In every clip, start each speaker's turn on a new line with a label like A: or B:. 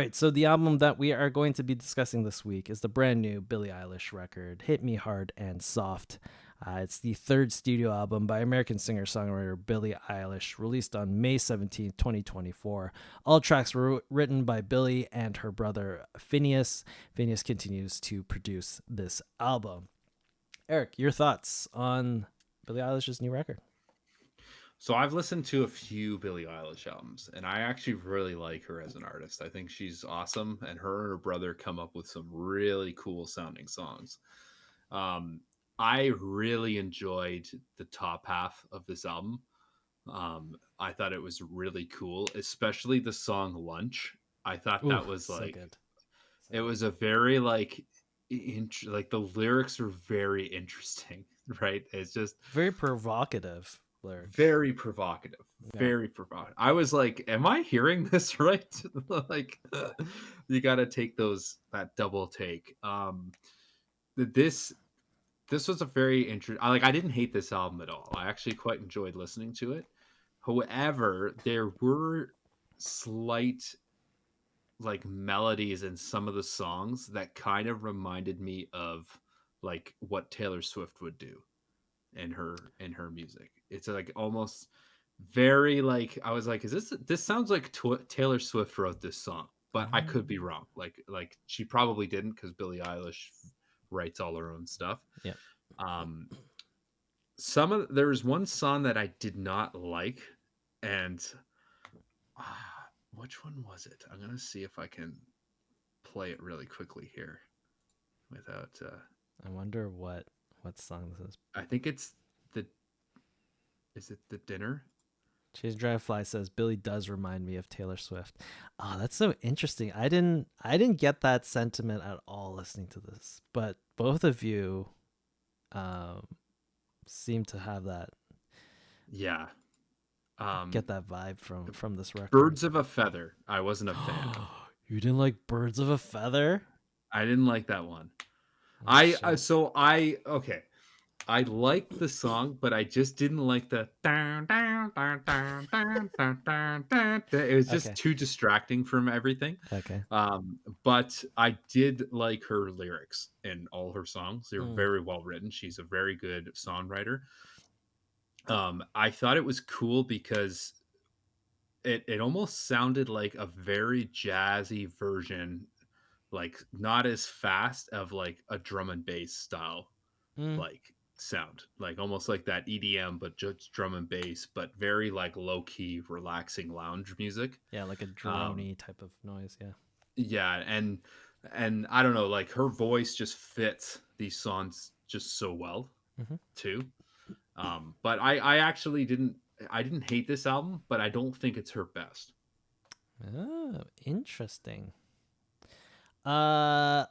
A: Right, so the album that we are going to be discussing this week is the brand new Billie Eilish record, Hit Me Hard and Soft. It's the third studio album by American singer-songwriter Billie Eilish, released on May 17th, 2024. All tracks were written by Billie and her brother Phineas. Phineas continues to produce this album. Eric, your thoughts on Billie Eilish's new record?
B: So I've listened to a few Billie Eilish albums, and I actually really like her as an artist. I think she's awesome, and her brother come up with some really cool sounding songs. Um, I really enjoyed the top half of this album. I thought it was really cool, especially the song "Lunch." I thought
A: Ooh,
B: that was
A: so
B: like
A: good. So
B: it
A: good.
B: was a very like the lyrics were very interesting, right? It's just
A: Very provocative lyrics.
B: very provocative,
A: Yeah.
B: very provocative. I was like, "Am I hearing this right?" Like, you got to take that double take. This this was a very interesting. I didn't hate this album at all. I actually quite enjoyed listening to it. However, there were slight melodies in some of the songs that kind of reminded me of like what Taylor Swift would do in her music. It's like almost very like I was like, is this sounds like Taylor Swift wrote this song, but I could be
A: Um,
B: wrong. Like she probably didn't because Billie Eilish writes all her own stuff.
A: yeah.
B: Um, there was one song that I did not like, and which one was it? I'm gonna see if I can play it really quickly here without.
A: I wonder what song this is.
B: I think it's the. Is it the dinner?
A: Chase Dragonfly says Billy does remind me of Taylor Swift. Oh, that's so interesting. I didn't get that sentiment at all listening to this, but both of you um seem to have that
B: Yeah.
A: get
B: Um,
A: that vibe from this record.
B: Birds of a Feather. I wasn't a fan of.
A: You didn't like Birds of a Feather?
B: I didn't like that one.
A: Oh shit.
B: Okay. I liked the song, but I just didn't like the. It was just
A: Okay.
B: too distracting from everything.
A: Okay.
B: But I did like her lyrics in all her songs. They were
A: Mm.
B: very well written. She's a very good songwriter. I thought it was cool because it almost sounded like a very jazzy version, like not as fast of like a drum and bass style
A: Mm.
B: like sound, like almost like that EDM but just drum and bass, but very like low key relaxing lounge music.
A: Yeah, like a
B: um
A: droney type of noise, yeah.
B: yeah, and I don't know, like her voice just fits these songs just so well
A: Mhm.
B: too. But I actually didn't hate this album, but I don't think it's her best.
A: Oh, interesting. Uh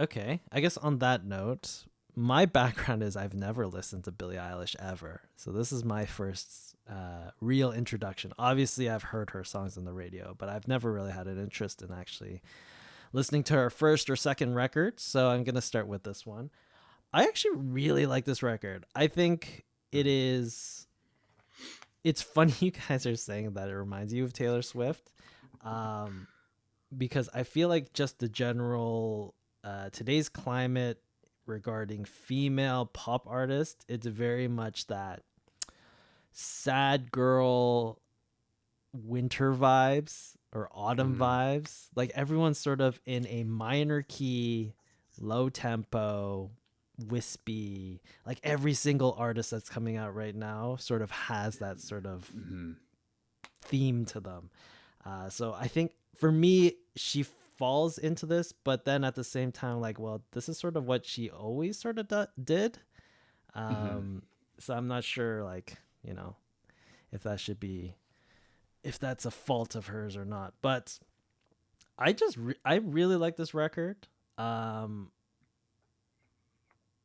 A: Okay, I guess on that note, my background is I've never listened to Billie Eilish ever. So this is my first real introduction. Obviously, I've heard her songs on the radio, but I've never really had an interest in actually listening to her first or second record. So I'm going to start with this one. I actually really like this record. I think it
B: Mhm.
A: is. It's funny you guys are saying that it reminds you of Taylor Swift. Um, because I feel like just the general today's climate regarding female pop artists, it's very much that sad girl winter vibes or autumn
B: Mhm.
A: vibes. Like everyone's sort of in a minor key, low tempo, wispy. Like every single artist that's coming out right now sort of has that sort of
B: Mhm.
A: theme to them. So I think for me, she falls into this, but then at the same time, like, well, this is sort of what she always sort of did.
B: Mhm.
A: Um, so I'm not sure, like, you know, if that should be, if that's a fault of hers or not. But I really like this record. Um,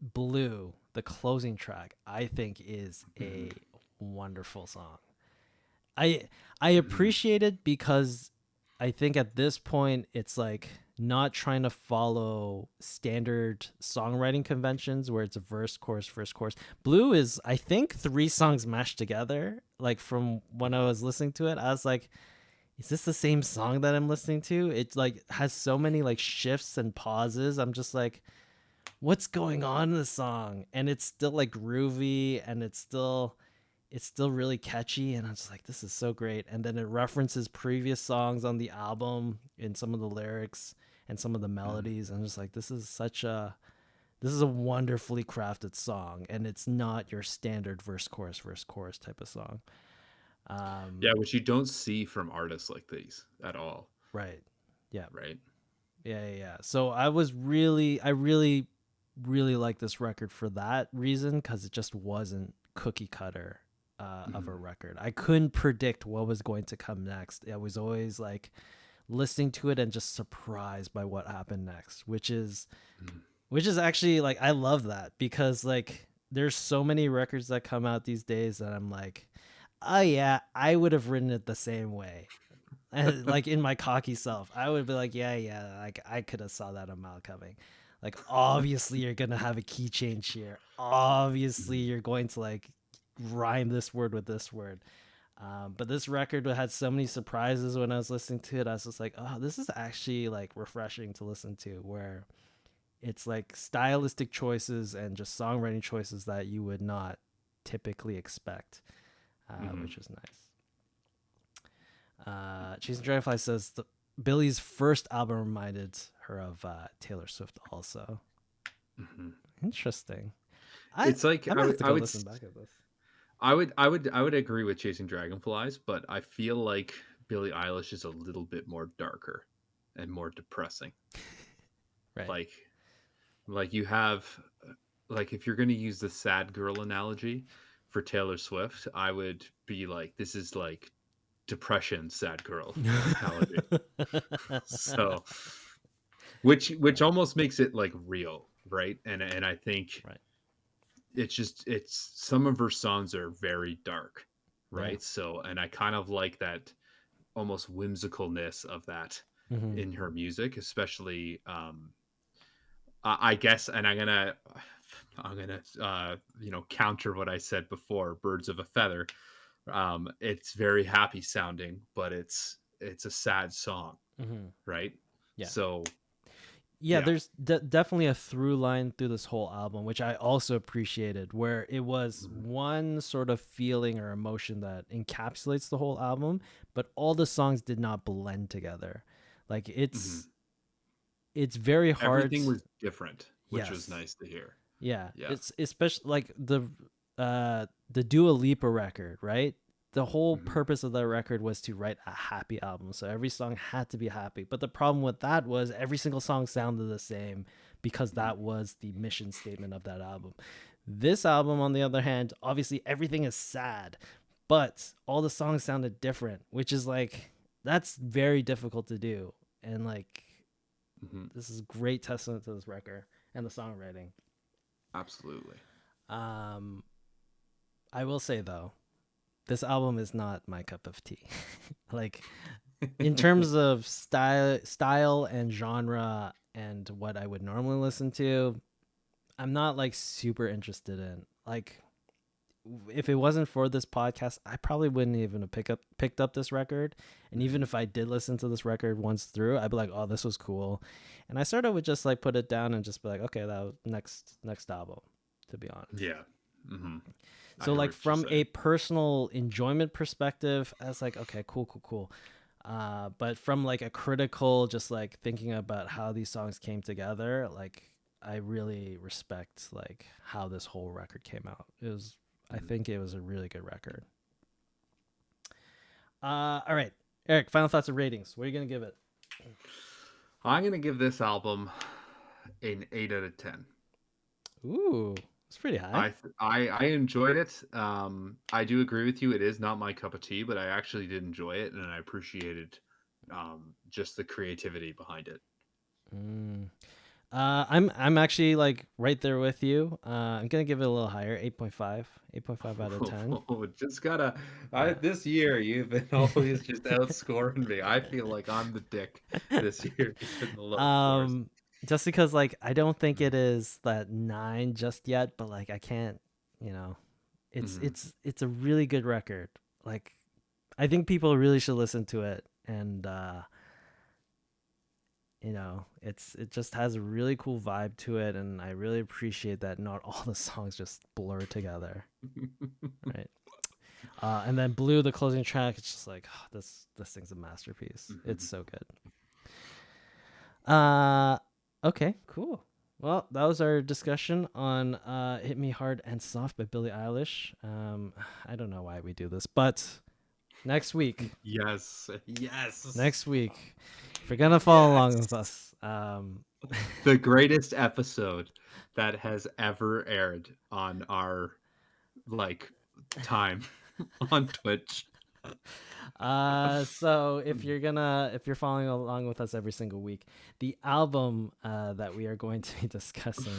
A: Blue, the closing track, I think is
B: Mhm.
A: a wonderful song. I I
B: Mhm.
A: appreciate it because I think at this point it's like not trying to follow standard songwriting conventions where it's a verse chorus verse chorus. Blue is I think three songs mashed together. Like from when I was listening to it, I was like, is this the same song that I'm listening to? It like has so many like shifts and pauses. I'm just like, what's going on in the song? And it's still like groovy and it's still really catchy, and I'm just like, this is so great. And then it references previous songs on the album in some of the lyrics and some of the
B: Mhm.
A: melodies. I'm just like, this is a wonderfully crafted song, and it's not your standard verse chorus type of song.
B: Yeah,
A: um
B: which you don't see from artists like these at all,
A: right. Yeah.
B: right?
A: Yeah. So I really like this record for that reason, because it just wasn't cookie cutter of a
B: Mhm.
A: record. I couldn't predict what was going to come next. I was always like listening to it and just surprised by what happened next,
B: Mhm.
A: which is actually like, I love that, because like there's so many records that come out these days that I'm like, oh yeah, I would have written it the same way. And like in my cocky self, I would be like, yeah, like I could have saw that a mile coming. Like obviously you're gonna have a key change here. Obviously
B: Mhm.
A: you're going to like rhyme this word with this word. But this record had so many surprises when I was listening to it. I was just like, oh, this is actually like refreshing to listen to, where it's like stylistic choices and just songwriting choices that you would not typically expect,
B: Mhm.
A: which is nice. Chasing Dragonfly says Billie's first album reminded her of Taylor Swift. Also,
B: Mhm.
A: interesting. I
B: It's like
A: I might have to go listen back at this.
B: I would agree with Chasing Dragonflies, but I feel like Billie Eilish is a little bit more darker and more depressing.
A: Right.
B: Like you have like if you're going to use the sad girl analogy for Taylor Swift, I would be like this is like depression sad girl analogy. So which almost makes it like real, right? And I think
A: Right.
B: it's some of her songs are very dark,
A: Yeah.
B: right? So and I kind of like that almost whimsicalness of that
A: Mm-hmm.
B: in her music, especially I guess, and I'm gonna counter what I said before. Birds of a feather. It's very happy sounding, but it's a sad song,
A: Mm-hmm.
B: right?
A: Yeah.
B: So
A: Yeah.
B: yeah.
A: There's definitely a through line through this whole album, which I also appreciated, where it was
B: Mhm.
A: one sort of feeling or emotion that encapsulates the whole album, but all the songs did not blend together. Like
B: Mhm.
A: it's very hard.
B: Everything was different, which was
A: Yes.
B: nice to hear.
A: Yeah,
B: Yeah.
A: it's especially like the Dua Lipa record, right? The whole
B: Mhm.
A: purpose of that record was to write a happy album, so every song had to be happy. But the problem with that was every single song sounded the same, because
B: Mhm.
A: that was the mission statement of that album. This album, on the other hand, obviously everything is sad, but all the songs sounded different, which is like, that's very difficult to do. And like,
B: Mhm.
A: this is great testament to this record and the songwriting.
B: Absolutely.
A: Um, I will say though, this album is not my cup of tea. Like in terms of style and genre and what I would normally listen to, I'm not like super interested in. Like if it wasn't for this podcast, I probably wouldn't even have picked up this record. And even
B: Mhm.
A: if I did listen to this record once through, I'd be like, "Oh, this was cool," and I sort of would just like put it down and just be like, "Okay, that was next album." To be honest.
B: Yeah. Mhm. I
A: So
B: hear
A: like
B: what you're
A: from a
B: saying.
A: personal enjoyment perspective, I was like, okay, cool. But from like a critical, just like thinking about how these songs came together, like I really respect like how this whole record came out. I
B: Mhm.
A: think it was a really good record. All right, Eric, final thoughts and ratings. What are you gonna give it?
B: I'm gonna give this album an 8 out of 10.
A: Ooh, it's pretty high.
B: I enjoyed it. I do agree with you. It is not my cup of tea, but I actually did enjoy it, and I appreciated just the creativity behind it.
A: Mm. I'm actually like right there with you. I'm gonna give it a little higher, 8.5, 8.5 out of 10.
B: Just gotta.
A: Yeah.
B: This year you've been always just outscoring me. I feel like I'm the dick this year, giving the low scores.
A: um, just because like I don't think
B: Mhm.
A: it is that 9 just yet, but like I can't, you know, it's
B: Mhm.
A: it's it's a really good record. Like I think people really should listen to it. and it just has a really cool vibe to it, and I really appreciate that not all the songs just blur together, right? And then Blue, the closing track, it's just like this thing's a masterpiece. It's so good. Okay, cool. Well, that was our discussion on "Hit Me Hard and Soft" by Billie Eilish. I don't know why we do this, but next week,
B: Yes.
A: if you're gonna follow along with us,
B: The greatest episode that has ever aired on our like time on Twitch.
A: so if you're following along with us every single week, the album that we are going to be discussing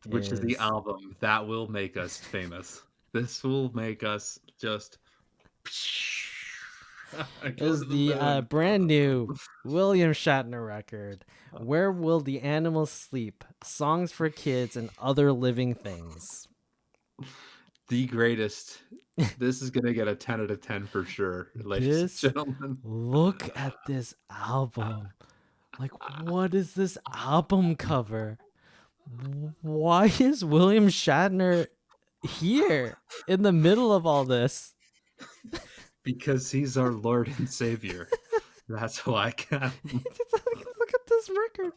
B: Which is the
A: is
B: album that will make us famous. This will make us just go to
A: is
B: the
A: the
B: moon.
A: brand new William Shatner record, "Where Will the Animals Sleep? Songs for Kids and Other Living Things."
B: The greatest. This is gonna get a 10 out of 10 for sure, ladies and
A: This
B: gentlemen.
A: Look at this album. Like, what is this album cover? Why is William Shatner here in the middle of all this?
B: Because he's our Lord and Savior. That's why I can.
A: Look at this record.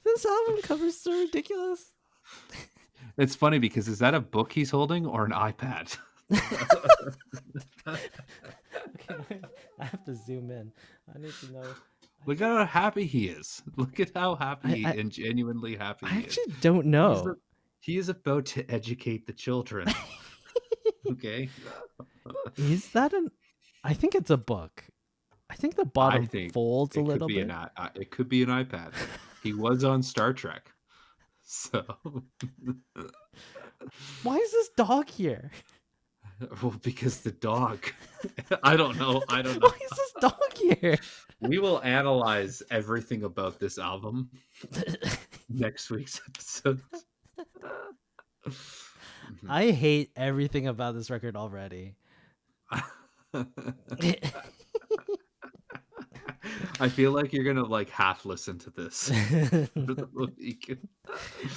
A: This album cover is so ridiculous.
B: It's funny because is that a book he's holding or an iPad?
A: Okay, I have to zoom in. I need to know.
B: Look at how happy he is. Look at how happy
A: I,
B: and genuinely happy
A: I
B: he is.
A: actually don't know.
B: He is about to educate the children. Okay.
A: Is that an? I think it's a book. I think the
B: I
A: bottom
B: think
A: folds a
B: it could
A: little
B: be
A: bit.
B: it could be an iPad. He was on Star Trek. So
A: Why is this dog here?
B: well, because the dog. I don't know.
A: Why is this dog here?
B: We will analyze everything about this album next week's episode.
A: I hate everything about this record already.
B: I feel like you're gonna like half listen to this for the week.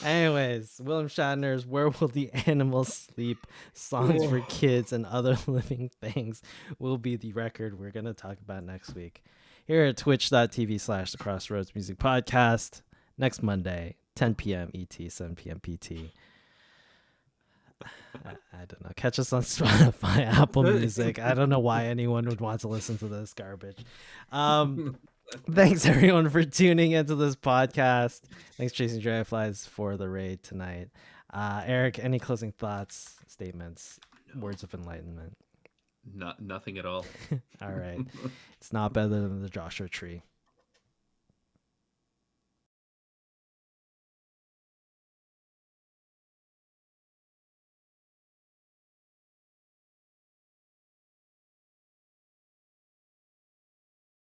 A: Anyways, William Shatner's "Where Will the Animals Sleep? Songs for Kids and Other Living Things" will be the record we're going to talk about next week here at twitch.tv/the Crossroads Music Podcast next Monday, 10 p.m. ET, 7 p.m. PT. I don't know. Catch us on Spotify, Apple Music. I don't know why anyone would want to listen to this garbage. Thanks everyone for tuning into this podcast. Thanks Chasing Dragonflies for the raid tonight. Eric, any closing thoughts, statements, words of enlightenment?
B: Nothing at all.
A: All right. It's not better than the Joshua Tree.